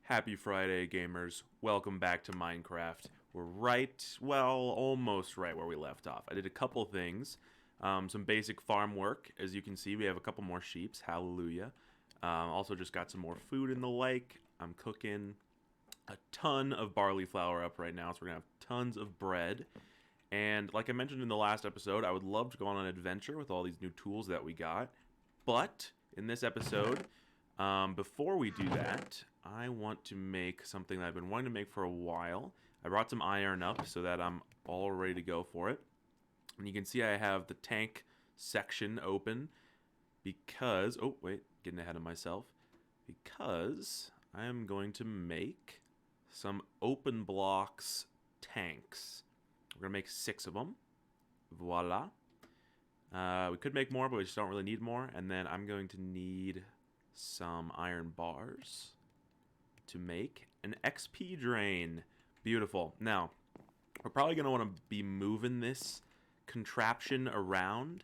Happy Friday, gamers. Welcome back to Minecraft. We're almost right where we left off. I did a couple things. Some basic farm work. As you can see, we have a couple more sheeps. Hallelujah. Also just got some more food in the lake. I'm cooking a ton of barley flour up right now, so we're going to have tons of bread. And like I mentioned in the last episode, I would love to go on an adventure with all these new tools that we got. But in this episode, before we do that, I want to make something that I've been wanting to make for a while. I brought some iron up so that I'm all ready to go for it. And you can see I have the tank section open because... Oh, wait, getting ahead of myself. Because I am going to make some open blocks tanks. We're going to make 6 of them. Voila. We could make more, but we just don't really need more. And then I'm going to need some iron bars to make an XP drain. Beautiful. Now, we're probably going to want to be moving this contraption around.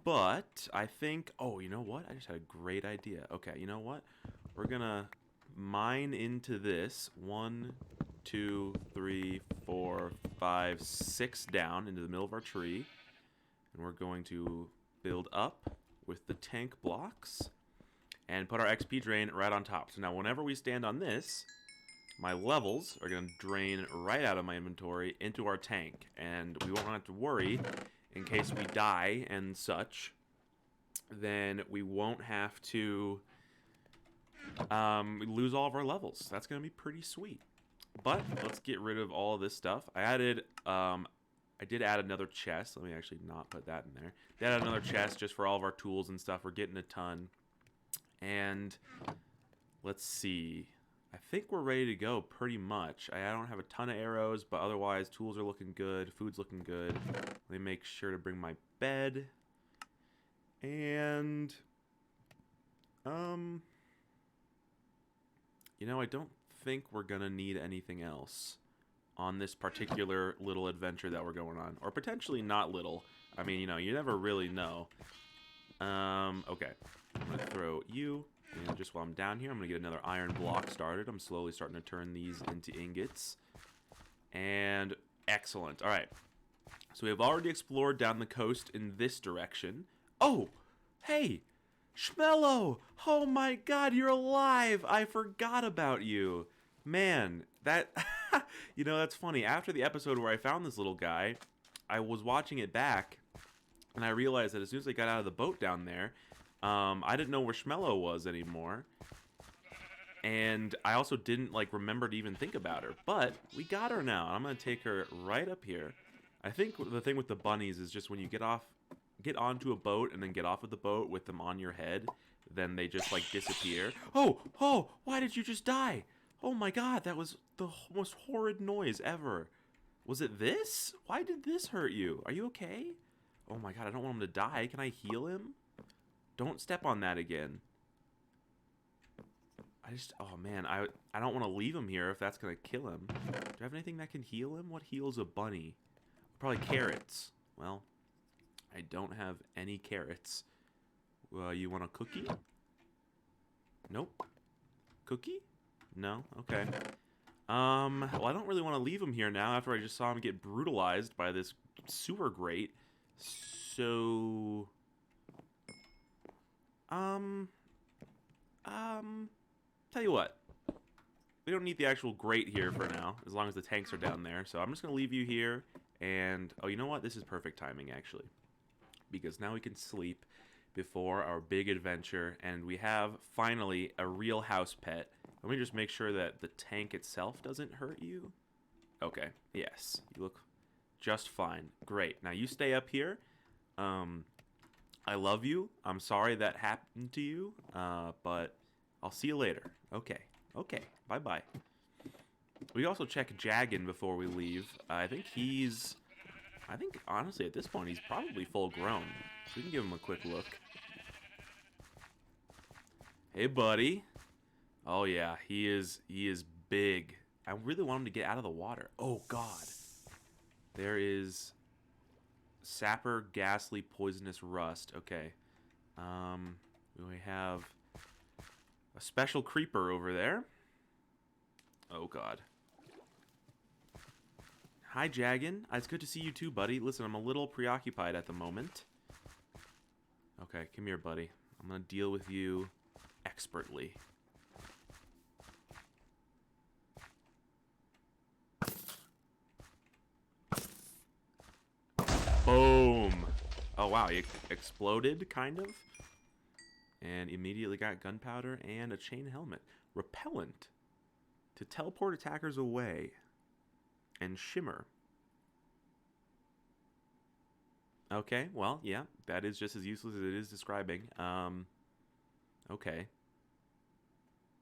But I think... Oh, you know what? I just had a great idea. Okay, you know what? We're going to mine into this. 1, 2, 3, 4, 5, 6 down into the middle of our tree. And we're going to build up with the tank blocks and put our XP drain right on top. So now whenever we stand on this, my levels are going to drain right out of my inventory into our tank. And we won't have to worry in case we die and such. Then we won't have to lose all of our levels. That's going to be pretty sweet. But let's get rid of all of this stuff. I did add another chest. Let me actually not put that in there. I added another chest just for all of our tools and stuff. We're getting a ton. And let's see. I think we're ready to go pretty much. I don't have a ton of arrows, but otherwise tools are looking good. Food's looking good. Let me make sure to bring my bed. And you know, I don't think we're gonna need anything else on this particular little adventure that we're going on. Or potentially not little. I mean, you know, you never really know. Okay. I'm going to throw you, and just while I'm down here, I'm going to get another iron block started. I'm slowly starting to turn these into ingots. And excellent. Alright. So we have already explored down the coast in this direction. Oh! Hey! Schmello! Oh my god, you're alive! I forgot about you. Man, that... You know, that's funny. After the episode where I found this little guy, I was watching it back, and I realized that as soon as I got out of the boat down there, I didn't know where Schmello was anymore. And I also didn't, like, remember to even think about her. But we got her now. I'm going to take her right up here. I think the thing with the bunnies is just when you get onto a boat and then get off of the boat with them on your head, then they just, like, disappear. Oh, why did you just die? Oh my god, that was the most horrid noise ever. Was it this? Why did this hurt you? Are you okay? Oh my god, I don't want him to die. Can I heal him? Don't step on that again. Oh man, I don't want to leave him here if that's going to kill him. Do I have anything that can heal him? What heals a bunny? Probably carrots. Well, I don't have any carrots. You want a cookie? Nope. Cookie? No? Okay. Well, I don't really want to leave him here now after I just saw him get brutalized by this sewer grate. So... Tell you what. We don't need the actual grate here for now, as long as the tanks are down there. So I'm just going to leave you here, and... Oh, you know what? This is perfect timing, actually. Because now we can sleep before our big adventure, and we have, finally, a real house pet. Let me just make sure that the tank itself doesn't hurt you. Okay, yes. You look just fine. Great. Now you stay up here. I love you. I'm sorry that happened to you, but I'll see you later. Okay. Bye-bye. We also check Jaggin before we leave. I think honestly, at this point, he's probably full grown. So we can give him a quick look. Hey, buddy. Oh, yeah, he is big. I really want him to get out of the water. Oh, God. There is Sapper, Ghastly, Poisonous Rust. Okay. We have a special creeper over there. Oh, God. Hi, Jaggin. It's good to see you too, buddy. Listen, I'm a little preoccupied at the moment. Okay, come here, buddy. I'm gonna deal with you expertly. Boom! Oh, wow, he exploded, kind of. And immediately got gunpowder and a chain helmet. Repellent. To teleport attackers away. And shimmer. Okay, well, yeah, that is just as useless as it is describing. Okay.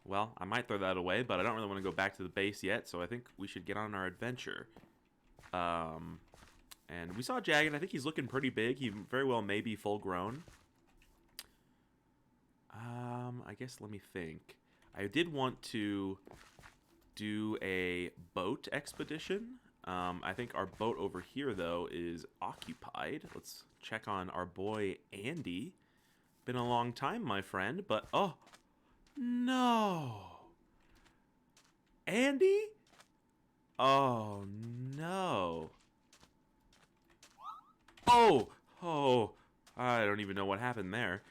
Well, I might throw that away, but I don't really want to go back to the base yet, so I think we should get on our adventure. And we saw Jagged. I think he's looking pretty big. He very well may be full grown. I guess let me think. I did want to do a boat expedition. I think our boat over here, though, is occupied. Let's check on our boy, Andy. Been a long time, my friend, but... Oh, no. Andy? Oh, no. Oh, oh. I don't even know what happened there.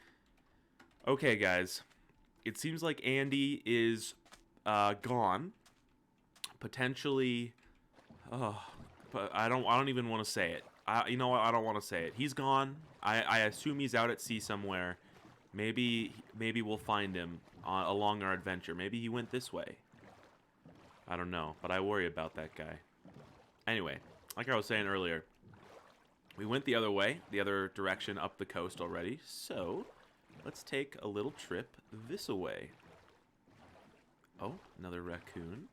Okay, guys. It seems like Andy is gone. Potentially... Oh, but I don't even want to say it. You know what? I don't want to say it. He's gone. I assume he's out at sea somewhere. Maybe we'll find him along our adventure. Maybe he went this way. I don't know, but I worry about that guy. Anyway, like I was saying earlier, we went the other way, the other direction up the coast already. So let's take a little trip this way. Oh, another raccoon.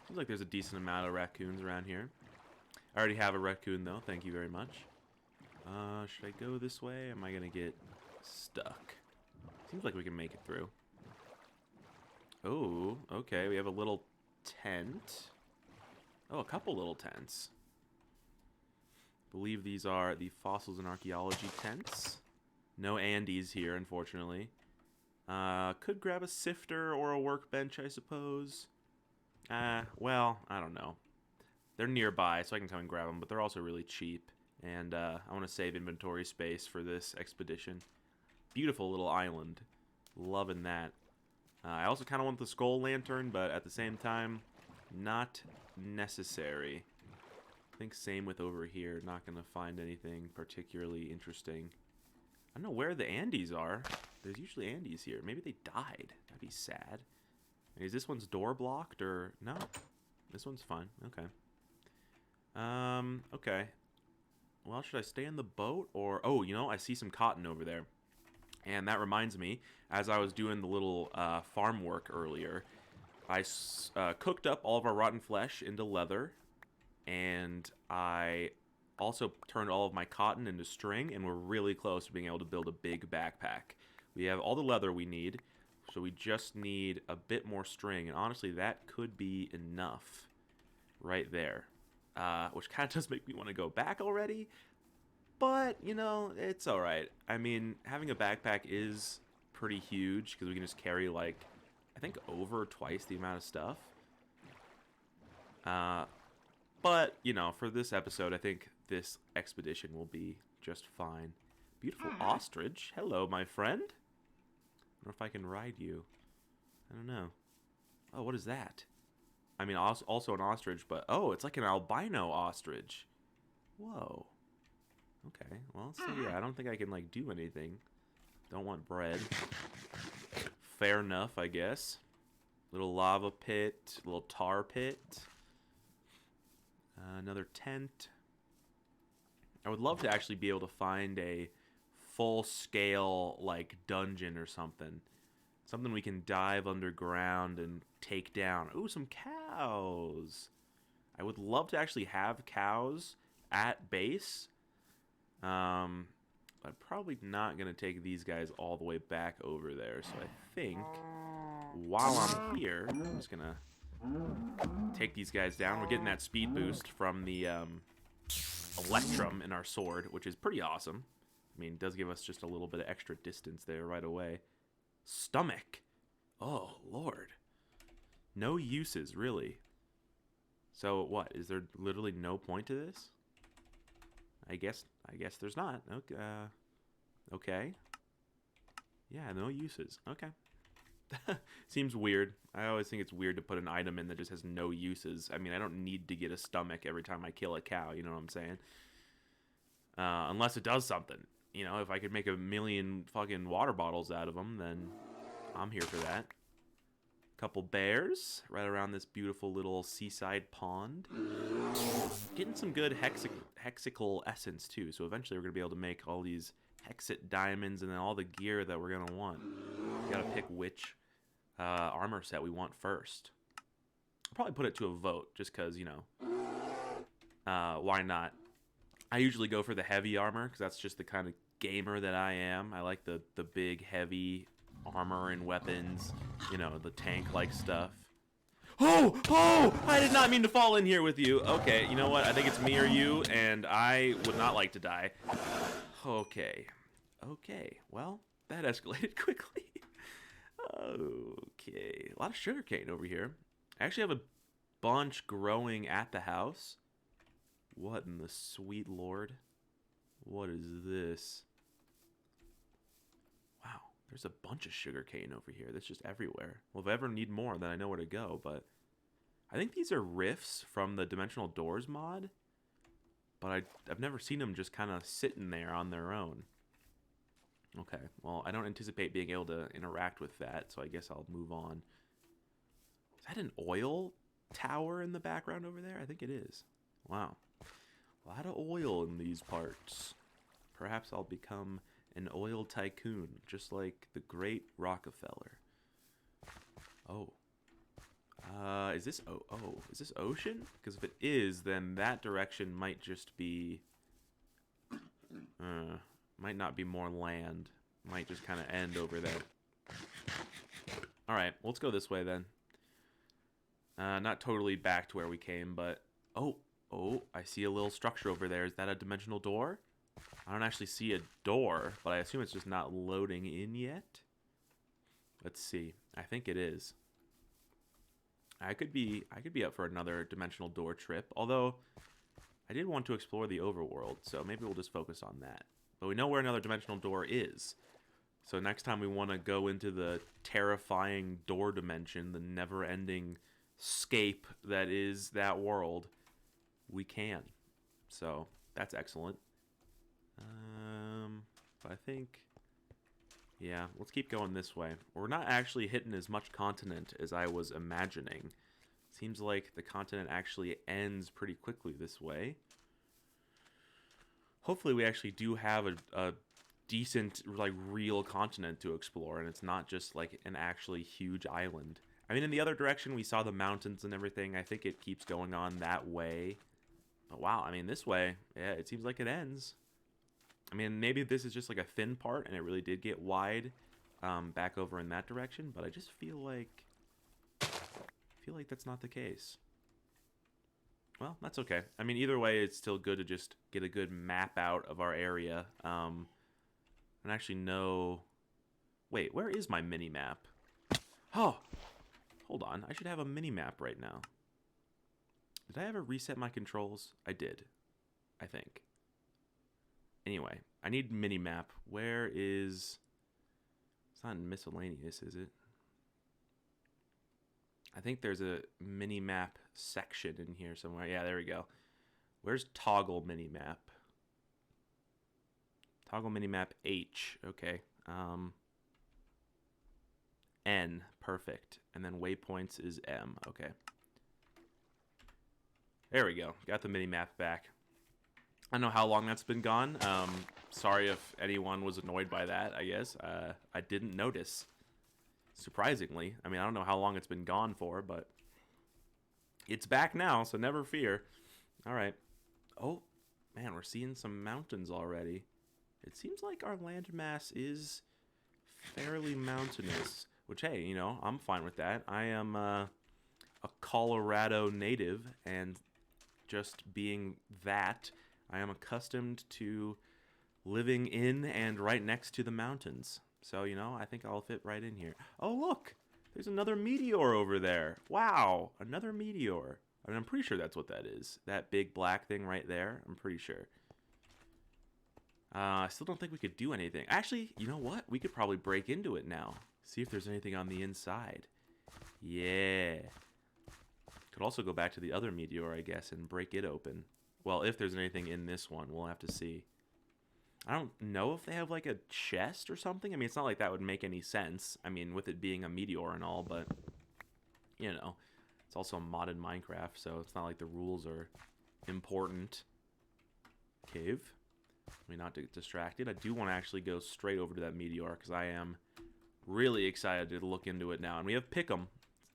Seems like there's a decent amount of raccoons around here. I already have a raccoon, though. Thank you very much. Should I go this way? Am I going to get stuck? Seems like we can make it through. Oh, okay. We have a little tent. Oh, a couple little tents. I believe these are the fossils and archaeology tents. No Andes here, unfortunately. Could grab a sifter or a workbench, I suppose. Well, I don't know. They're nearby, so I can come and grab them, but they're also really cheap. And I want to save inventory space for this expedition. Beautiful little island. Loving that. I also kind of want the skull lantern, but at the same time, not necessary. I think same with over here. Not going to find anything particularly interesting. I don't know where the Andes are. There's usually Andes here. Maybe they died. That'd be sad. Is this one's door blocked or... No. This one's fine. Okay. Okay. Well, should I stay in the boat or... Oh, you know, I see some cotton over there. And that reminds me, as I was doing the little farm work earlier, I cooked up all of our rotten flesh into leather. And I also turned all of my cotton into string, and we're really close to being able to build a big backpack. We have all the leather we need. So we just need a bit more string, and honestly, that could be enough right there. Which kind of does make me want to go back already, but, you know, it's alright. I mean, having a backpack is pretty huge, because we can just carry, like, I think over twice the amount of stuff. But, you know, for this episode, I think this expedition will be just fine. Beautiful ostrich. Hello, my friend. I wonder if I can ride you. I don't know. Oh, what is that? I mean, also an ostrich, but... Oh, it's like an albino ostrich. Whoa. Okay, well, so yeah, I don't think I can, like, do anything. Don't want bread. Fair enough, I guess. Little lava pit, little tar pit. Another tent. I would love to actually be able to find a full-scale, like, dungeon or something. Something we can dive underground and take down. Ooh, some cows. I would love to actually have cows at base. I'm probably not going to take these guys all the way back over there. So I think while I'm here, I'm just going to take these guys down. We're getting that speed boost from the electrum in our sword, which is pretty awesome. I mean, it does give us just a little bit of extra distance there right away. Stomach. Oh, Lord. No uses, really. So what? Is there literally no point to this? I guess there's not. Okay. Okay. Yeah, no uses. Okay. Seems weird. I always think it's weird to put an item in that just has no uses. I mean, I don't need to get a stomach every time I kill a cow, you know what I'm saying? Unless it does something. You know, if I could make a million fucking water bottles out of them, then I'm here for that. Couple bears right around this beautiful little seaside pond. Getting some good hexical essence too, so eventually we're going to be able to make all these hexit diamonds and then all the gear that we're going to want. We got to pick which armor set we want first. I'll probably put it to a vote just because, you know, why not? I usually go for the heavy armor because that's just the kind of gamer that I am. I like the big, heavy armor and weapons, you know, the tank-like stuff. Oh! Oh! I did not mean to fall in here with you. Okay, you know what? I think it's me or you, and I would not like to die. Okay. Okay. Well, that escalated quickly. Okay. A lot of sugarcane over here. I actually have a bunch growing at the house. What in the sweet lord? What is this? Wow, there's a bunch of sugarcane over here. That's just everywhere. Well, if I ever need more, then I know where to go, but I think these are rifts from the Dimensional Doors mod, but I've never seen them just kind of sitting there on their own. Okay, well, I don't anticipate being able to interact with that, so I guess I'll move on. Is that an oil tower in the background over there? I think it is. Wow. A lot of oil in these parts. Perhaps I'll become an oil tycoon, just like the great Rockefeller. Oh. Is this is this ocean? Because if it is, then that direction might just be might not be more land. Might just kind of end over there. Alright, let's go this way then. Not totally back to where we came, but oh, I see a little structure over there. Is that a dimensional door? I don't actually see a door, but I assume it's just not loading in yet. Let's see. I think it is. I could be up for another dimensional door trip, although I did want to explore the overworld, so maybe we'll just focus on that. But we know where another dimensional door is. So next time we want to go into the terrifying door dimension, the never-ending scape that is that world, we can. So that's excellent. I think, yeah, let's keep going this way. We're not actually hitting as much continent as I was imagining. Seems like the continent actually ends pretty quickly this way. Hopefully we actually do have a decent, like, real continent to explore, and it's not just like an actually huge island. I mean, in the other direction we saw the mountains and everything. I think it keeps going on that way. But wow, I mean, this way, yeah, it seems like it ends. I mean, maybe this is just like a thin part and it really did get wide back over in that direction, but I just feel like that's not the case. Well, that's okay. I mean, either way, it's still good to just get a good map out of our area. And actually know... Wait, where is my mini-map? Oh! Hold on, I should have a mini-map right now. Did I ever reset my controls? I did. I think. Anyway, I need mini-map. Where is... It's not in miscellaneous, is it? I think there's a mini-map section in here somewhere. Yeah, there we go. Where's toggle mini-map? Toggle mini-map H. Okay. N. Perfect. And then waypoints is M. Okay. There we go. Got the mini-map back. I don't know how long that's been gone. Sorry if anyone was annoyed by that, I guess. I didn't notice. Surprisingly. I mean, I don't know how long it's been gone for, but it's back now, so never fear. All right. Oh, man, we're seeing some mountains already. It seems like our landmass is fairly mountainous, which, hey, you know, I'm fine with that. I am a Colorado native, and just being that, I am accustomed to living in and right next to the mountains. So, you know, I think I'll fit right in here. Oh, look! There's another meteor over there. Wow! Another meteor. I mean, I'm pretty sure that's what that is. That big black thing right there. I'm pretty sure. I still don't think we could do anything. Actually, you know what? We could probably break into it now. See if there's anything on the inside. Yeah. Could also go back to the other meteor, I guess, and break it open. Well, if there's anything in this one, we'll have to see. I don't know if they have, like, a chest or something. I mean, it's not like that would make any sense. I mean, with it being a meteor and all, but, you know, it's also a modded Minecraft, so it's not like the rules are important. Cave. Let me not get distracted. I do want to actually go straight over to that meteor, because I am really excited to look into it now. And we have Pick'em,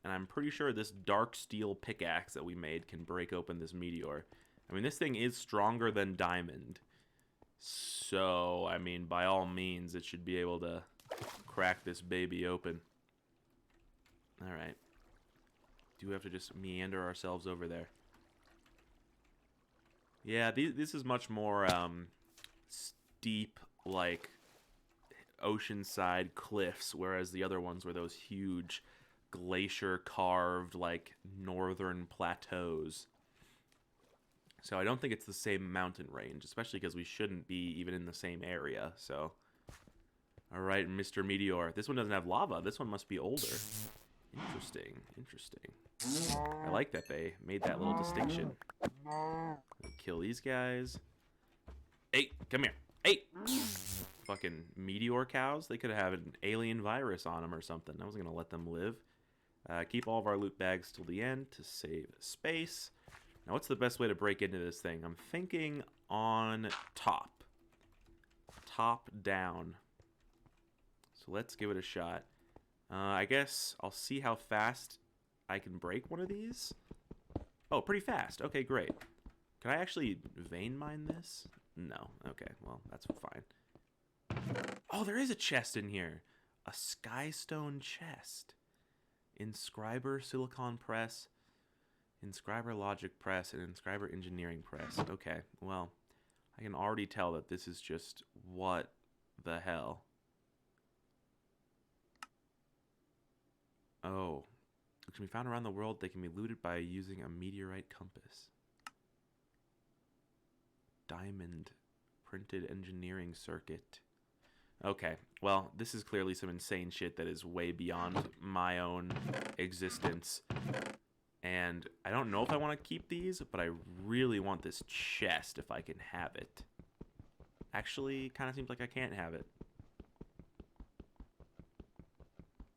and I'm pretty sure this dark steel pickaxe that we made can break open this meteor. I mean, this thing is stronger than diamond. So, I mean, by all means, it should be able to crack this baby open. Alright. Do we have to just meander ourselves over there? Yeah, this is much more steep, like, oceanside cliffs, whereas the other ones were those huge glacier-carved, like, northern plateaus. So I don't think it's the same mountain range, especially because we shouldn't be even in the same area, so... Alright, Mr. Meteor. This one doesn't have lava. This one must be older. Interesting, interesting. I like that they made that little distinction. Kill these guys. Hey, come here. Hey! Fucking meteor cows. They could have an alien virus on them or something. I wasn't going to let them live. Keep all of our loot bags till the end to save space. Now, what's the best way to break into this thing? I'm thinking on top. Top down. So let's give it a shot. I guess I'll see how fast I can break one of these. Oh, pretty fast. Okay, great. Can I actually vein mine this? No. Okay, well, that's fine. Oh, there is a chest in here. A skystone chest. Inscriber Silicon Press. Inscriber Logic Press and Inscriber Engineering Press. Okay, well, I can already tell that this is just what the hell. Oh, which can be found around the world. They can be looted by using a meteorite compass. Diamond printed engineering circuit. Okay, well, this is clearly some insane shit that is way beyond my own existence. And I don't know if I want to keep these, but I really want this chest if I can have it. Actually, kind of seems like I can't have it.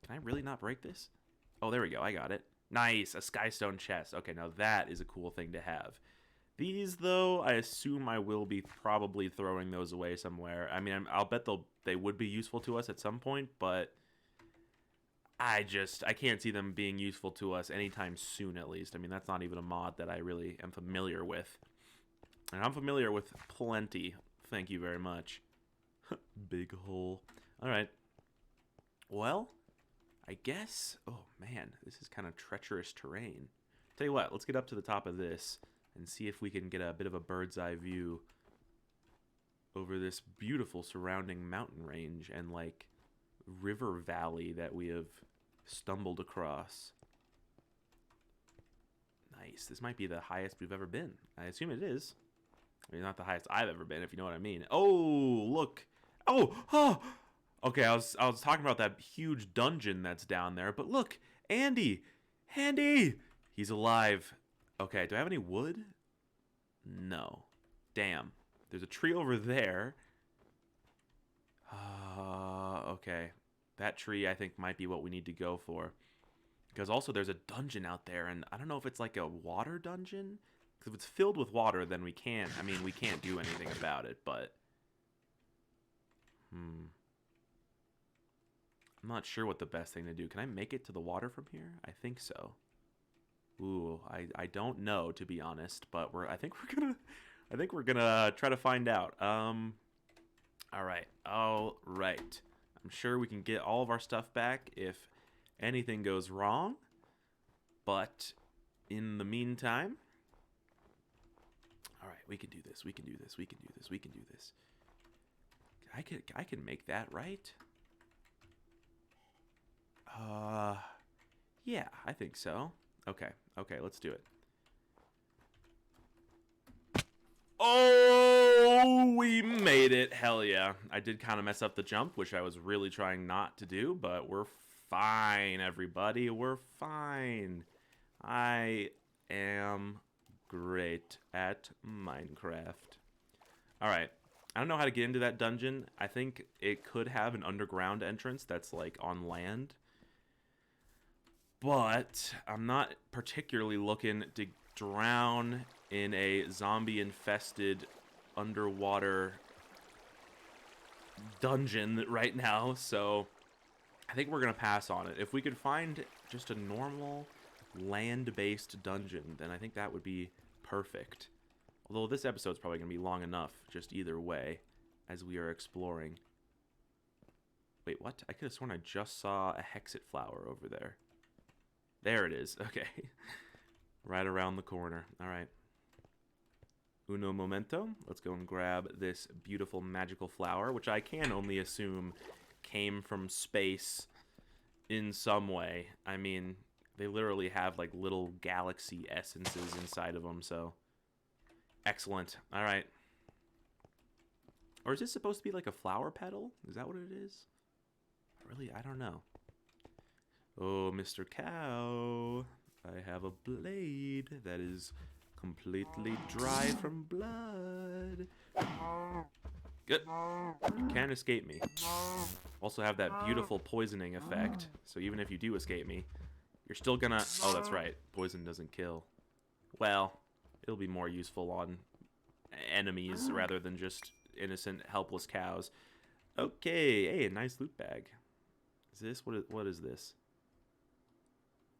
Can I really not break this? Oh, there we go. I got it. Nice. A skystone chest. Okay, now that is a cool thing to have. These, though, I assume I will be probably throwing those away somewhere. I mean, I'll bet they would be useful to us at some point, but I can't see them being useful to us anytime soon, at least. I mean, that's not even a mod that I really am familiar with. And I'm familiar with plenty. Thank you very much. Big hole. Alright. Well, I guess... Oh, man. This is kind of treacherous terrain. Tell you what, let's get up to the top of this and see if we can get a bit of a bird's eye view over this beautiful surrounding mountain range and, like, river valley that we have stumbled across. Nice. This might be the highest we've ever been. I assume it is. I mean, not the highest I've ever been, if you know what I mean. Oh, look. Oh, oh. Okay, I was talking about that huge dungeon that's down there, but look, Andy. Andy. He's alive. Okay, do I have any wood? No. Damn. There's a tree over there. Okay. That tree, I think, might be what we need to go for. Because also there's a dungeon out there, and I don't know if it's like a water dungeon. Because if it's filled with water, then we can't, I mean, we can't do anything about it, but... I'm not sure what the best thing to do. Can I make it to the water from here? I think so. Ooh, I don't know, to be honest, but I think we're gonna try to find out. All right. I'm sure we can get all of our stuff back if anything goes wrong, but in the meantime, all right, we can do this. We can do this. We can do this. We can do this. I can make that, right? Yeah, I think so. Okay, let's do it. Oh, we made it. Hell yeah. I did kind of mess up the jump, which I was really trying not to do, but we're fine, everybody. We're fine. I am great at Minecraft. Alright. I don't know how to get into that dungeon. I think it could have an underground entrance that's like on land. But I'm not particularly looking to drown in a zombie-infested underwater dungeon right now, so I think we're going to pass on it. If we could find just a normal land-based dungeon, then I think that would be perfect. Although this episode's probably going to be long enough, just either way, as we are exploring. Wait, what? I could have sworn I just saw a hexit flower over there. There it is. Okay. Right around the corner. All right. Uno momento. Let's go and grab this beautiful magical flower, which I can only assume came from space in some way. I mean, they literally have like little galaxy essences inside of them, so excellent. All right. Or is this supposed to be like a flower petal? Is that what it is? Really, I don't know. Oh, Mr. Cow, I have a blade that is completely dry from blood. Good. You can't escape me. Also have that beautiful poisoning effect, so even if you do escape me, you're still gonna... Oh, that's right. Poison doesn't kill. Well, it'll be more useful on enemies rather than just innocent, helpless cows. Okay, hey, a nice loot bag. Is this... What is this?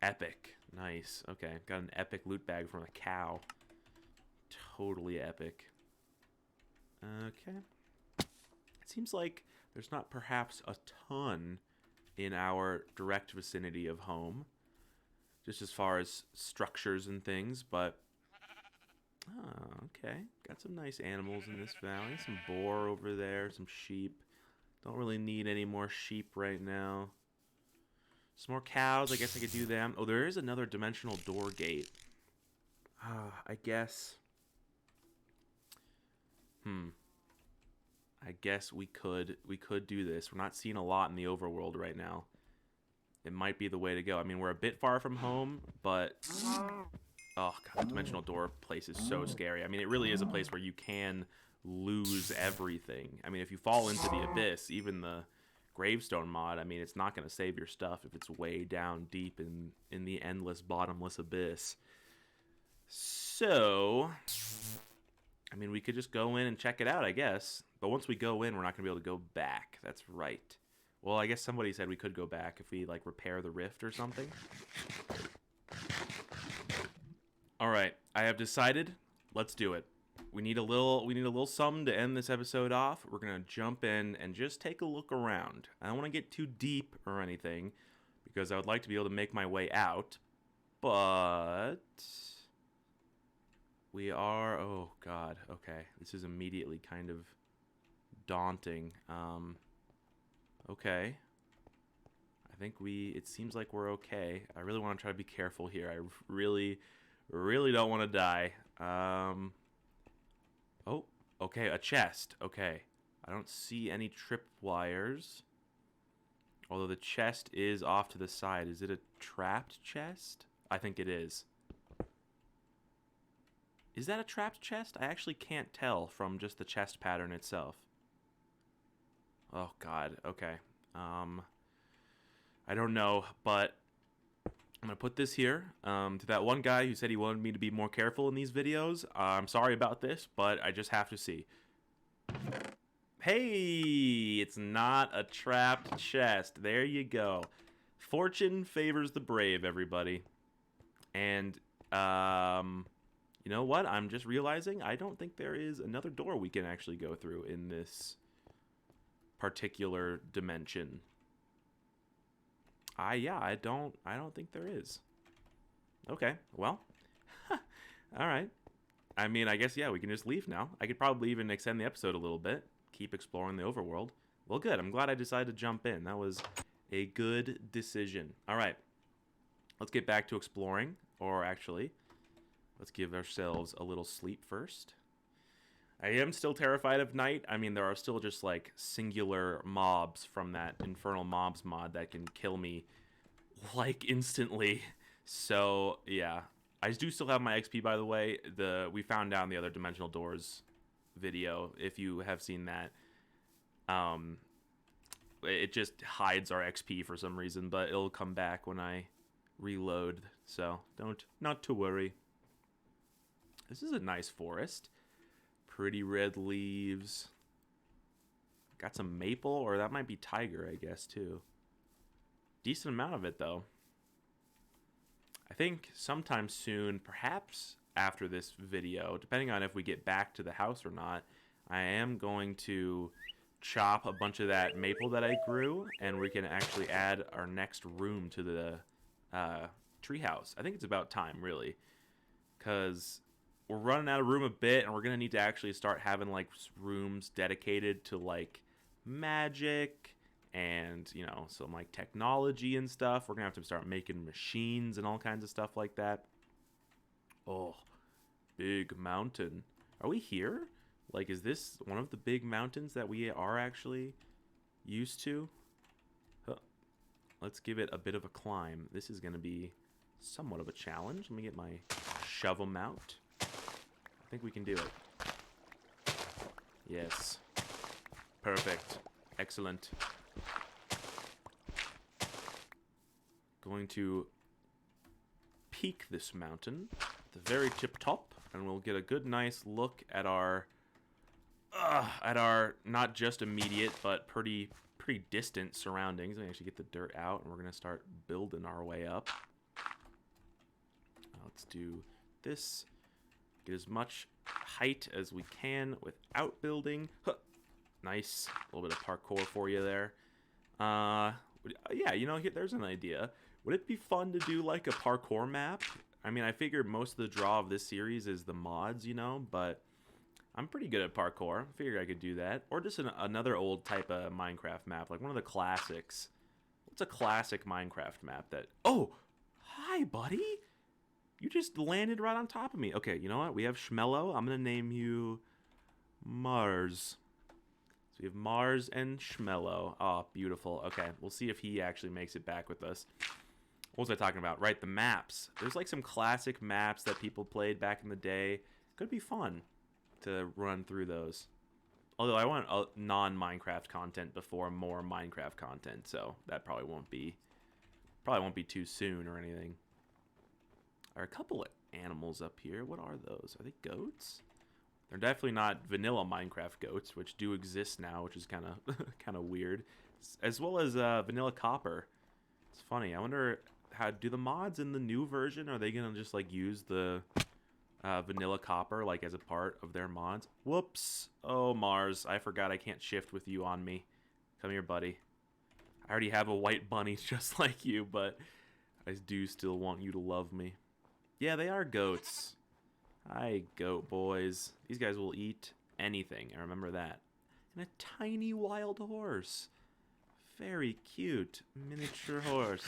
Epic. Nice. Okay, got an epic loot bag from a cow. Totally epic. Okay. It seems like there's not perhaps a ton in our direct vicinity of home, just as far as structures and things, but... Oh, okay. Got some nice animals in this valley. Some boar over there, some sheep. Don't really need any more sheep right now. Some more cows. I guess I could do them. Oh, there is another dimensional door gate. I guess... I guess we could do this. We're not seeing a lot in the overworld right now. It might be the way to go. I mean, we're a bit far from home, but... Oh, God, the dimensional door place is so scary. I mean, it really is a place where you can lose everything. I mean, if you fall into the abyss, even the gravestone mod, I mean, it's not going to save your stuff if it's way down deep in the endless, bottomless abyss. So... I mean, we could just go in and check it out, I guess. But once we go in, we're not going to be able to go back. That's right. Well, I guess somebody said we could go back if we, like, repair the rift or something. All right. I have decided. Let's do it. We need a little something to end this episode off. We're going to jump in and just take a look around. I don't want to get too deep or anything because I would like to be able to make my way out. But... we are... Oh, God. Okay. This is immediately kind of daunting. Okay. I think it seems like we're okay. I really want to try to be careful here. I really don't want to die. Oh, okay. A chest. Okay. I don't see any tripwires. Although the chest is off to the side. Is it a trapped chest? I think it is. Is that a trapped chest? I actually can't tell from just the chest pattern itself. Oh, God. Okay. I don't know, but I'm going to put this here. To that one guy who said he wanted me to be more careful in these videos, I'm sorry about this, but I just have to see. Hey! It's not a trapped chest. There you go. Fortune favors the brave, everybody. And, you know what? I'm just realizing I don't think there is another door we can actually go through in this particular dimension. Yeah, I don't think there is. Okay, well. All right. I mean, I guess, yeah, we can just leave now. I could probably even extend the episode a little bit. Keep exploring the overworld. Well, good. I'm glad I decided to jump in. That was a good decision. All right. Let's get back to exploring. Or actually... let's give ourselves a little sleep first. I am still terrified of night. I mean, there are still just like singular mobs from that Infernal Mobs mod that can kill me like instantly. So yeah, I do still have my XP, by the way. We found down the other dimensional doors video. If you have seen that, um, it just hides our XP for some reason, but it'll come back when I reload. So not to worry. This is a nice forest. Pretty red leaves. Got some maple, or that might be tiger, I guess, too. Decent amount of it, though. I think sometime soon, perhaps after this video, depending on if we get back to the house or not, I am going to chop a bunch of that maple that I grew, and we can actually add our next room to the treehouse. I think it's about time, really, because we're running out of room a bit, and we're gonna need to actually start having like rooms dedicated to like magic and, you know, some like technology and stuff. We're gonna have to start making machines and all kinds of stuff like that. Oh, big mountain. Are we here? Like, is this one of the big mountains that we are actually used to? Huh. Let's give it a bit of a climb. This is gonna be somewhat of a challenge. Let me get my shovel out. I think we can do it. Yes. Perfect. Excellent. Going to peak this mountain at the very tip top, and we'll get a good nice look at our not just immediate but pretty distant surroundings. Let me actually get the dirt out, and we're gonna start building our way up. Let's do this. Get as much height as we can without building. Huh. Nice. A little bit of parkour for you there. Yeah, you know, there's an idea. Would it be fun to do like a parkour map? I mean, I figured most of the draw of this series is the mods, you know, but I'm pretty good at parkour. I figured I could do that. Or just another old type of Minecraft map, like one of the classics. What's a classic Minecraft map that... Oh! Hi, buddy! You just landed right on top of me. Okay, you know what? We have Schmello. I'm going to name you Mars. So we have Mars and Schmello. Oh, beautiful. Okay, we'll see if he actually makes it back with us. What was I talking about? Right, the maps. There's like some classic maps that people played back in the day. Could be fun to run through those. Although I want non-Minecraft content before more Minecraft content, so that probably won't be too soon or anything. There are a couple of animals up here. What are those? Are they goats? They're definitely not vanilla Minecraft goats, which do exist now, which is kind of weird. As well as vanilla copper. It's funny. I wonder how do the mods in the new version, are they gonna just like use the vanilla copper like as a part of their mods? Whoops! Oh, Mars, I forgot I can't shift with you on me. Come here, buddy. I already have a white bunny just like you, but I do still want you to love me. Yeah, they are goats. Hi, goat boys. These guys will eat anything. I remember that. And a tiny wild horse. Very cute. Miniature horse.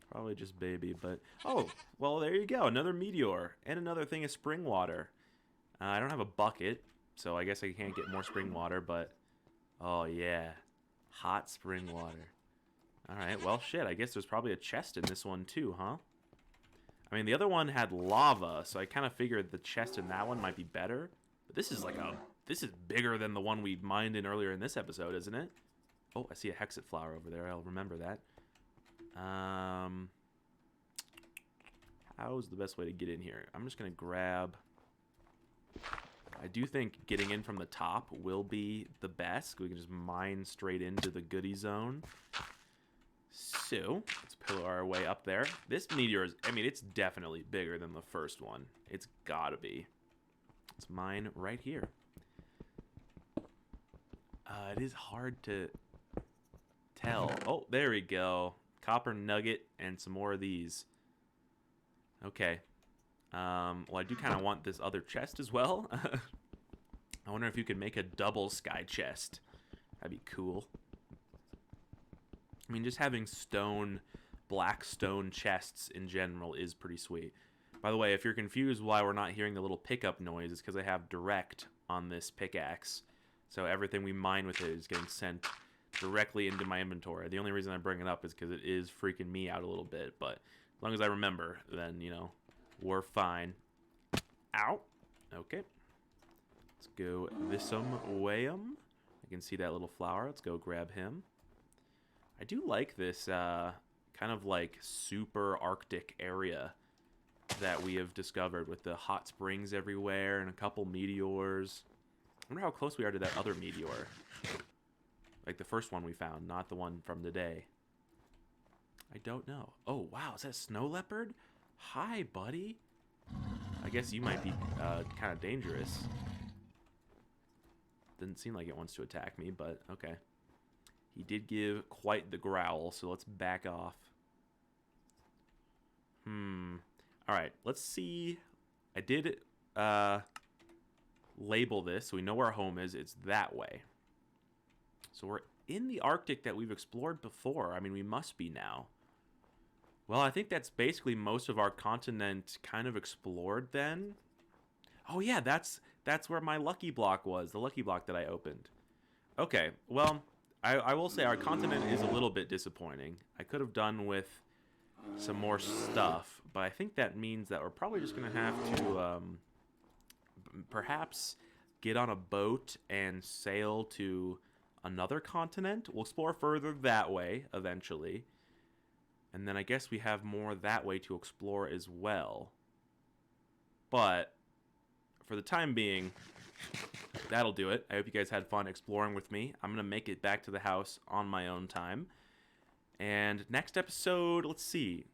Probably just baby, but... Oh, well, there you go. Another meteor. And another thing of spring water. I don't have a bucket, so I guess I can't get more spring water, but... Oh, yeah. Hot spring water. Alright, well, shit. I guess there's probably a chest in this one, too, huh? I mean, the other one had lava, so I kind of figured the chest in that one might be better. But this is like this is bigger than the one we mined in earlier in this episode, isn't it? Oh, I see a hexet flower over there. I'll remember that. How's the best way to get in here? I'm just going to grab... I do think getting in from the top will be the best. We can just mine straight into the goodie zone. So, let's pillar our way up there. This meteor is, I mean, it's definitely bigger than the first one. It's gotta be. It's mine right here. It is hard to tell. Oh, there we go. Copper nugget and some more of these. Okay. Well, I do kind of want this other chest as well. I wonder if you could make a double sky chest. That'd be cool. I mean, just having black stone chests in general is pretty sweet. By the way, if you're confused why we're not hearing the little pickup noise, it's because I have direct on this pickaxe. So everything we mine with it is getting sent directly into my inventory. The only reason I bring it up is because it is freaking me out a little bit. But as long as I remember, then, you know, we're fine. Ow. Okay. Let's go this'um way'um. I can see that little flower. Let's go grab him. I do like this kind of like super Arctic area that we have discovered with the hot springs everywhere and a couple meteors. I wonder how close we are to that other meteor. Like the first one we found, not the one from today. I don't know. Oh, wow. Is that a snow leopard? Hi, buddy. I guess you might be kind of dangerous. Didn't seem like it wants to attack me, but okay. He did give quite the growl, so let's back off. Alright, let's see. I did label this, so we know where our home is. It's that way. So we're in the Arctic that we've explored before. I mean, we must be now. Well, I think that's basically most of our continent kind of explored then. Oh yeah, that's where my lucky block was, the lucky block that I opened. Okay, well, I will say our continent is a little bit disappointing. I could have done with some more stuff, but I think that means that we're probably just going to have to perhaps get on a boat and sail to another continent. We'll explore further that way eventually. And then I guess we have more that way to explore as well. But for the time being, that'll do it. I hope you guys had fun exploring with me. I'm going to make it back to the house on my own time. And next episode, let's see.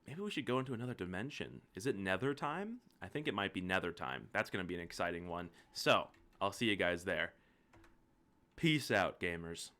Maybe we should go into another dimension. Is it nether time? I think it might be nether time. That's going to be an exciting one. So, I'll see you guys there. Peace out, gamers.